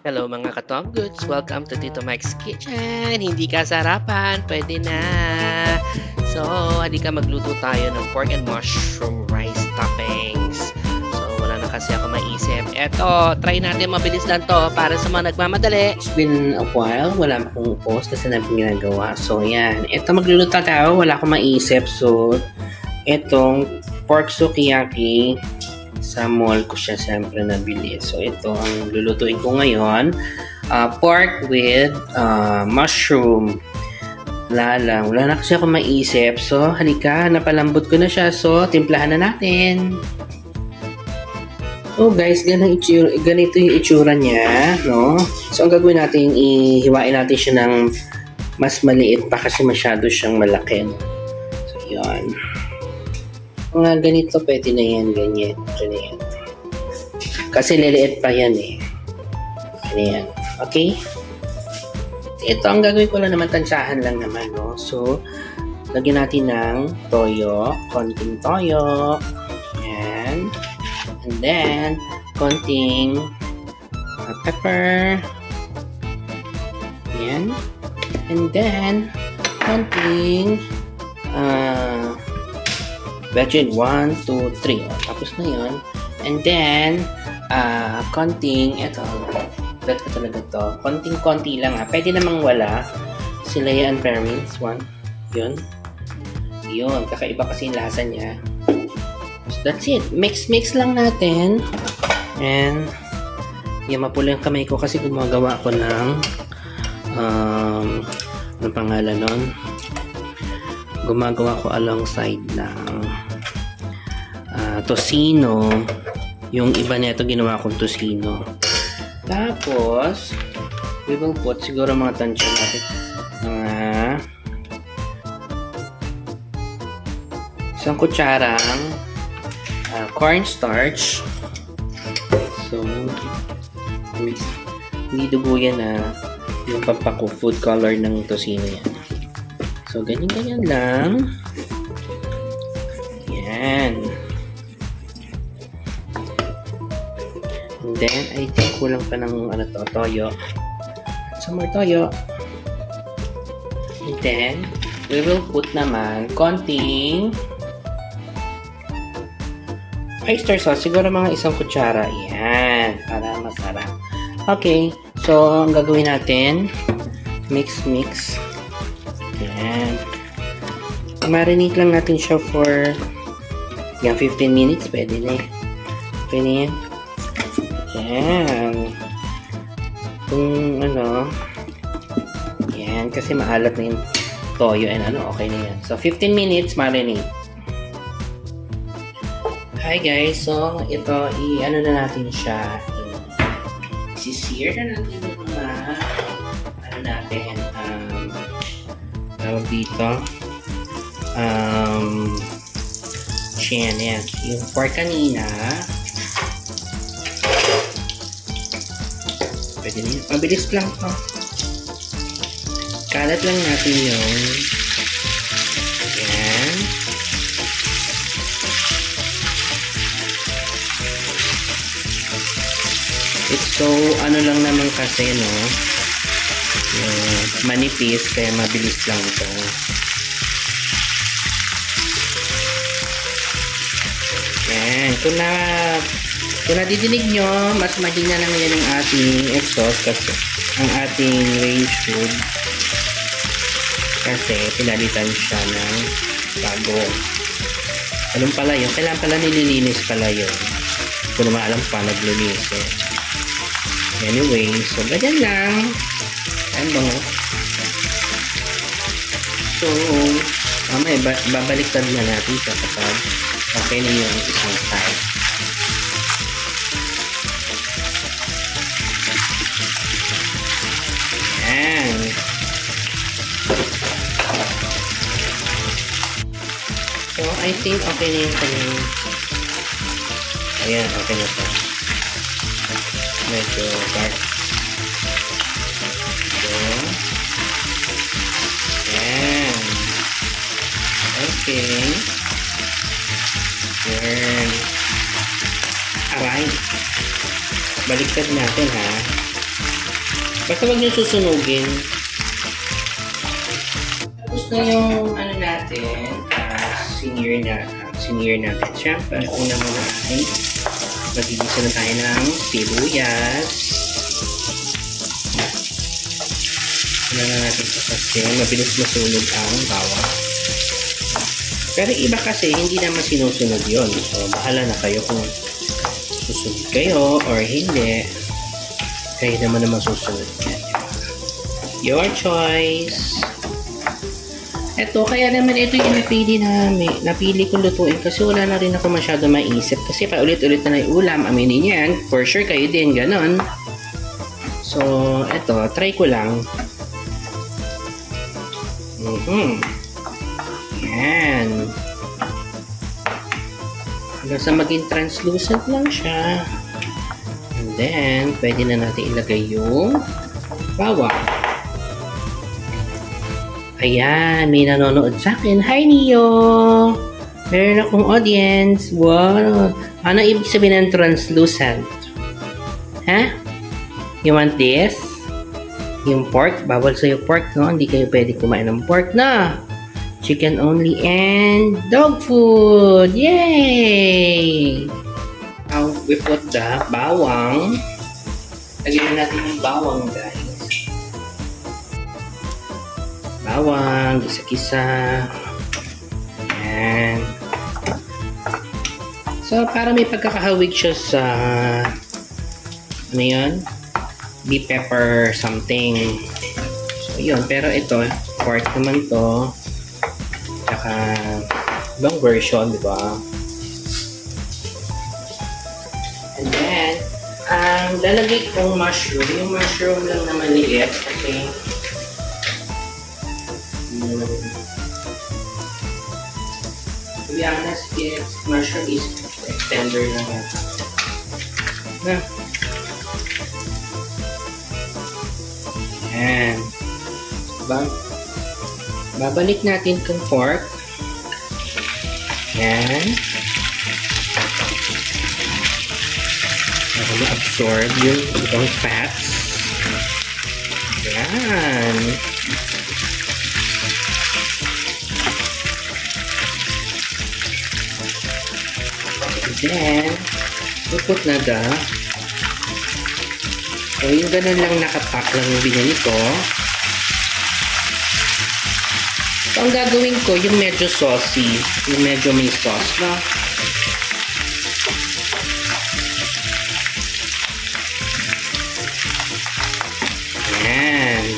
Hello mga ka-Tom Goods! Welcome to Tito Mike's Kitchen! Hindi ka sarapan, pwede na! So, halika magluto tayo ng pork and mushroom rice toppings. So, wala na kasi ako maisip. Eto, try natin mabilis lang to para sa mga nagmamadali. It's been a while, wala akong post kasi na ginagawa. So, yan. Ito magluluto tayo, wala akong maisip. So, itong pork sukiyaki, sa mall ko siya siyempre nabili. So, ito ang lulutuin ko ngayon. Pork with mushroom. Wala na kasi ako maisip. So, halika, napalambot ko na siya. So, timplahan na natin. So guys, ganito yung itsura niya, no? So ang gagawin natin, ihiwain natin siya ng mas maliit pa kasi masyado siyang malaki. No? So yun. Mga ganito, pwede na yan, ganyan. Ganyan. Kasi liliit pa yan eh. Ganyan. Okay? Ito, ang gagawin ko lang naman, tansyahan lang naman, no? So, lagyan natin ng toyo, konting toyo. Yan. And then, konting pepper. Yan. And then, konting veggie 1, 2, 3. Tapos na yun. And then, konting, eto, bet ko talaga to. Konting-konti lang ha. Pwede namang wala. Sila yan, parents. 1. Yun. Yun. Kakaiba kasi yung lasa niya. So that's it. Mix lang natin. And, yung mapula yung kamay ko kasi gumagawa ako ng anong pangalan nun? Gumagawa ko alongside ng tocino. Yung iba nito ginawa kong tocino. Tapos, we will put siguro mga tansya natin mga isang kutsarang cornstarch. So, hindi dugo yan na yung pampako food color ng tocino yan. So, ganyan lang. Yan. And then, I think kulang pa ng toyo. Some more toyo. And then, we will put naman konting oyster sauce. Siguro mga isang kutsara. Yan. Para masarap. Okay. So, ang gagawin natin, mix. Yan. Marinate lang natin siya for 15 minutes. Pwede na eh. Pwede yan. Yan. Kung yan. Kasi maalat na yung toyo and okay na yan. So, 15 minutes marinate. Hi guys. So, ito, na natin siya. Sisir na natin yung mga tawag dito yan. Yung pork kanina pwede na yun. Mabilis lang to. Kalat lang natin yung yan. It's so lang naman kasi manipis kaya mabilis lang ito. Yan. Kung nadidinig nyo, mas mahina lang yan ang ating exhaust kasi ang ating range hood kasi pinalitan siya ng bago. Alam pala yun. Kailangan pala nililinis pala yun. Hindi ko naman alam pa naglinis eh. Anyway, so ganyan lang. So, babaliktad na natin siya kapag okay na yung isang side. Ayan. So, I think okay na yung kanyang ayan, okay na ito. Medyo dark. So, ayan. Okay. Ayan. Aray. Baliktad natin ha. Basta huwag niyo susunugin. Tapos na yung ano natin, senior natin. Siyempre, una muna ay magigisa na tayo ng sibuyas. Wala na natin ito kasi mabilis masunog ang bawang. Pero iba kasi hindi naman sinusunod yon. So, bahala na kayo kung susunod kayo or hindi. Kayo naman susunod yan. Your choice. Ito, kaya naman ito yung napili kong lutuin kasi wala na rin ako masyado maisip kasi pa ulit-ulit na ulam, aminin yan. For sure kayo din, ganon. So, ito, try ko lang. Yan. Hanggang sa maging translucent lang siya. And then, pwede na natin ilagay yung bawang. Ayan, may nanonood sa akin. Hi, Neo! Meron akong audience. Wow! Ano ibig sabihin ng translucent? Ha? You want this? Yung pork? Bawal sa'yo pork, no? Hindi kayo pwede kumain ng pork na. Chicken only and dog food! Yay! Now, we put the bawang. Lagyan na natin yung bawang, guys. Bawang, gisa-gisa. Ayan. So, para may pagkakahawig siya sa ano yun? Bee pepper something. So, yun. Pero ito, pork naman to. Tsaka, ibang version, di ba? And then, lalagay kong mushroom. Yung mushroom lang na maliit. Okay. To be honest, mushroom is extender lang yan. Na. Ayan. Babalik natin kung pork. Ayan. Para ma-absorb yung ibang fats. Ayan. Then, puput na da. So, yung ganun lang nakapack lang yung binili ko. So, ang gagawin ko, yung medyo saucy. Yung medyo may sauce, no? Ayan.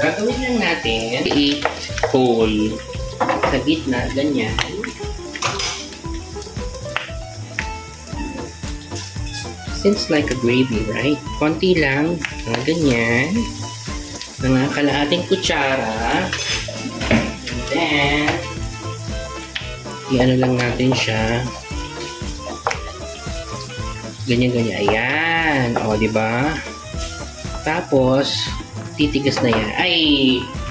Gagawin lang natin i-hole sa gitna, ganyan. Seems like a gravy, right? Konti lang, mga ganyan. Mga kalahating kutsara. And then, i-ano lang natin siya. Ganyan-ganyan. Ayan. O, diba? Tapos, titigas na yan. Ay,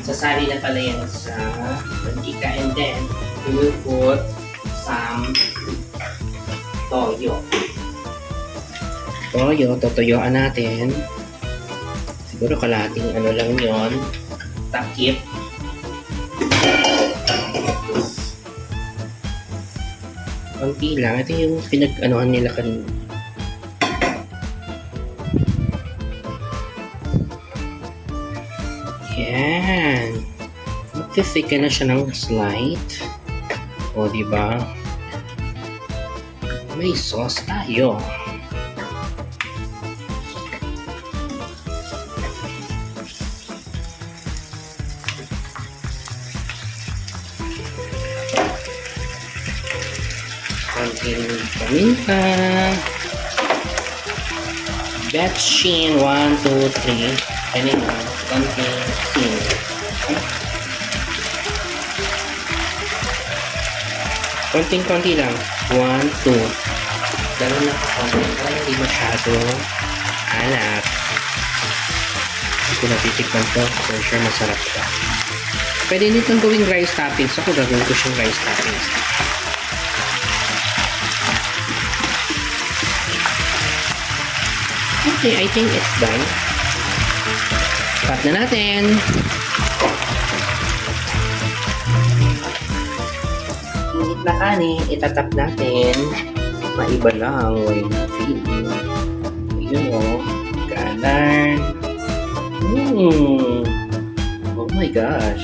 sasali na pala yan sa mantika. And then, we will put some toyo. Totoyoan natin. Siguro kalahating ano lang yon, takip. Konti lang. Ito yung pinag-anuhan nila kanina. Yan. Mag-thicken na siya ng slight. O, diba? May sauce tayo. Konting paminta. Betchin 1, 2, 3. Kanina. Konting sin. Konting-konti lang. 1, 2. Dalo na ako para hindi masyado alat. Hindi ko natitikman to. For sure, masarap to. Pwede nitong gawing rice toppings. Ako gagawin ko siyang rice toppings. Okay, I think it's done. Cut na natin. Init na kanin, itatap natin. Maiba lang, why not feel? Ayun o, kanan. Oh my gosh.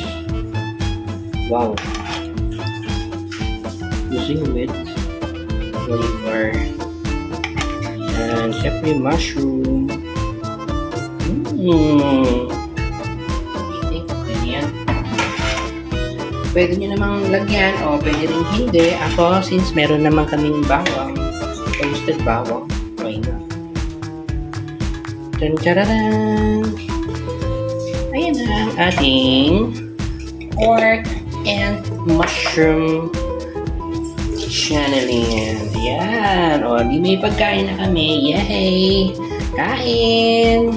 Wow. Using with flavor. And syempre mushroom. I think pwede yan. Pwede nyo namang lagyan o pwede rin hindi. Ako, since meron naman kaming bawang, toasted bawang, why not? Tadararan! Ayan na ang ating pork and mushroom channeling. Ayan. O, di may pagkain na kami. Yay! Kain!